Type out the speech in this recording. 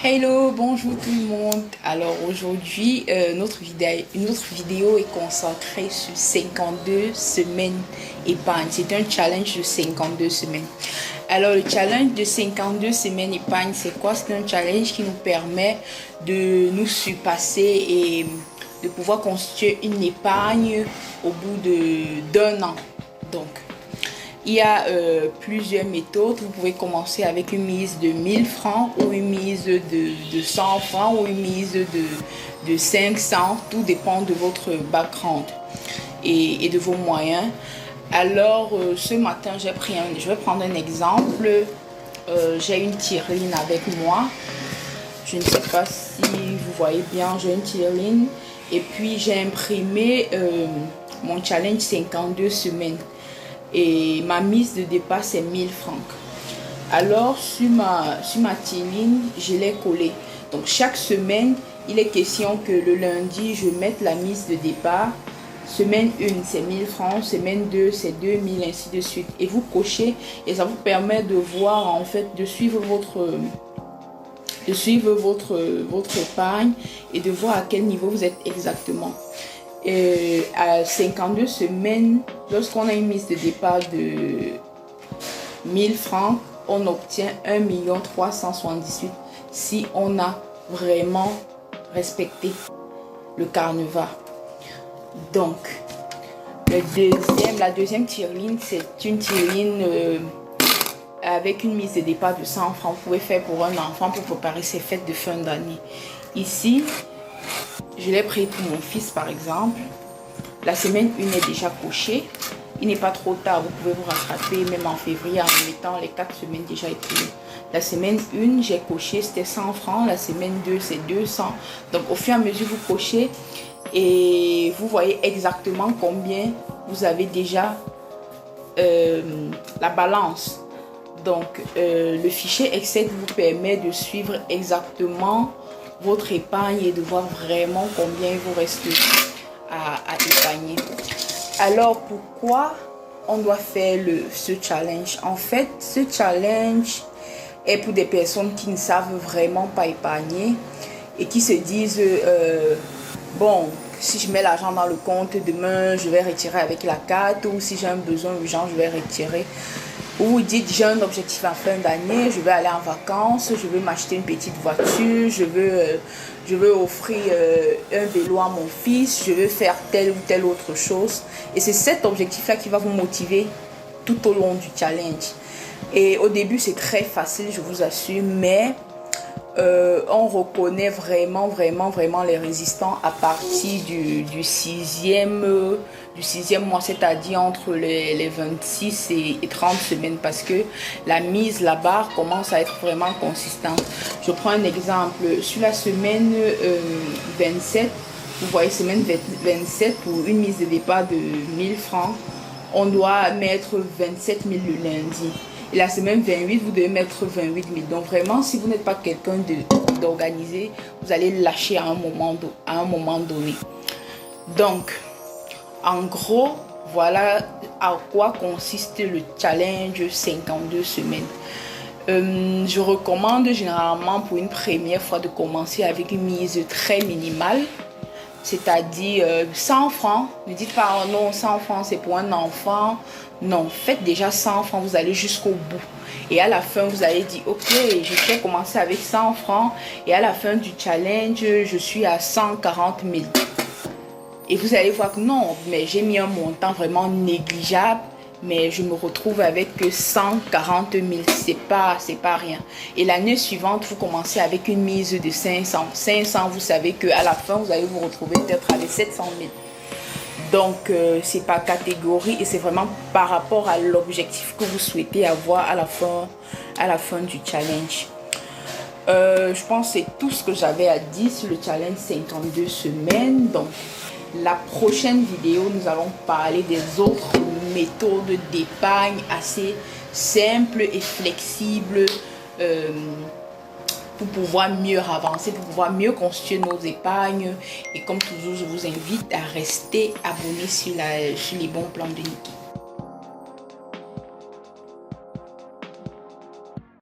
Hello, bonjour tout le monde. Alors aujourd'hui, une autre vidéo est consacrée sur 52 semaines épargne. C'est un challenge de 52 semaines. Alors le challenge de 52 semaines épargne, c'est quoi? C'est un challenge qui nous permet de nous surpasser et de pouvoir constituer une épargne au bout d'un an. Donc, il y a plusieurs méthodes. Vous pouvez commencer avec une mise de 1000 francs ou une mise de 100 francs ou une mise de 500. Tout dépend de votre background et de vos moyens. Alors, ce matin, je vais prendre un exemple. J'ai une tireline avec moi. Je ne sais pas si vous voyez bien, j'ai une tireline. Et puis, j'ai imprimé mon challenge 52 semaines. Et ma mise de départ c'est 1000 francs. Alors sur ma tireline, je l'ai collé. Donc chaque semaine, il est question que le lundi, je mette la mise de départ. Semaine 1, c'est 1000 francs. Semaine 2, c'est 2000, ainsi de suite. Et vous cochez et ça vous permet de voir, en fait, de suivre votre épargne et de voir à quel niveau vous êtes exactement. Et à 52 semaines, lorsqu'on a une mise de départ de 1000 francs, on obtient 1 378 si on a vraiment respecté le carnivore. Donc, la deuxième tireline, c'est une tireline avec une mise de départ de 100 francs. Vous pouvez faire pour un enfant pour préparer ses fêtes de fin d'année. Ici, je l'ai pris pour mon fils par exemple. La semaine 1 est déjà cochée. Il n'est pas trop tard, vous pouvez vous rattraper même en février en mettant les 4 semaines déjà écoulées. La semaine 1, j'ai coché, c'était 100 francs. La semaine 2, c'est 200. Donc au fur et à mesure, vous cochez et vous voyez exactement combien vous avez déjà la balance. Donc le fichier Excel vous permet de suivre exactement votre épargne et de voir vraiment combien il vous reste à épargner. Alors pourquoi on doit faire ce challenge? En fait, ce challenge est pour des personnes qui ne savent vraiment pas épargner et qui se disent bon, si je mets l'argent dans le compte, demain je vais retirer avec la carte, ou si j'ai un besoin urgent, je vais retirer. Vous vous dites, j'ai un objectif en fin d'année, je vais aller en vacances, je veux m'acheter une petite voiture, je veux offrir un vélo à mon fils, je veux faire telle ou telle autre chose. Et c'est cet objectif-là qui va vous motiver tout au long du challenge. Et au début, c'est très facile, je vous assure, mais on reconnaît vraiment les résistants à partir du sixième mois, c'est-à-dire entre les 26 et 30 semaines, parce que la barre commence à être vraiment consistante. Je prends un exemple. Sur la semaine 27, vous voyez, semaine 27, pour une mise de départ de 1000 francs, on doit mettre 27 000 le lundi. Et la semaine 28, vous devez mettre 28 000. Donc vraiment, si vous n'êtes pas quelqu'un d'organisé, vous allez lâcher à un moment donné. Donc, en gros, voilà à quoi consiste le challenge 52 semaines. Je recommande généralement pour une première fois de commencer avec une mise très minimale. C'est-à-dire 100 francs. Ne dites pas oh non, 100 francs c'est pour un enfant. Non, faites déjà 100 francs, vous allez jusqu'au bout. Et à la fin, vous allez dire ok, je vais commencer avec 100 francs. Et à la fin du challenge, je suis à 140 000. Et vous allez voir que non, mais j'ai mis un montant vraiment négligeable. Mais je me retrouve avec que 140 000, c'est pas rien. Et l'année suivante, vous commencez avec une mise de 500. 500, vous savez qu'à la fin, vous allez vous retrouver peut-être avec 700 000. Donc, c'est par catégorie et c'est vraiment par rapport à l'objectif que vous souhaitez avoir à la fin du challenge. Je pense que c'est tout ce que j'avais à dire sur le challenge 52 semaines. Donc, la prochaine vidéo, nous allons parler des autres méthodes d'épargne assez simples et flexibles pour pouvoir mieux avancer, pour pouvoir mieux constituer nos épargnes. Et comme toujours, je vous invite à rester abonné sur les bons plans de Niki.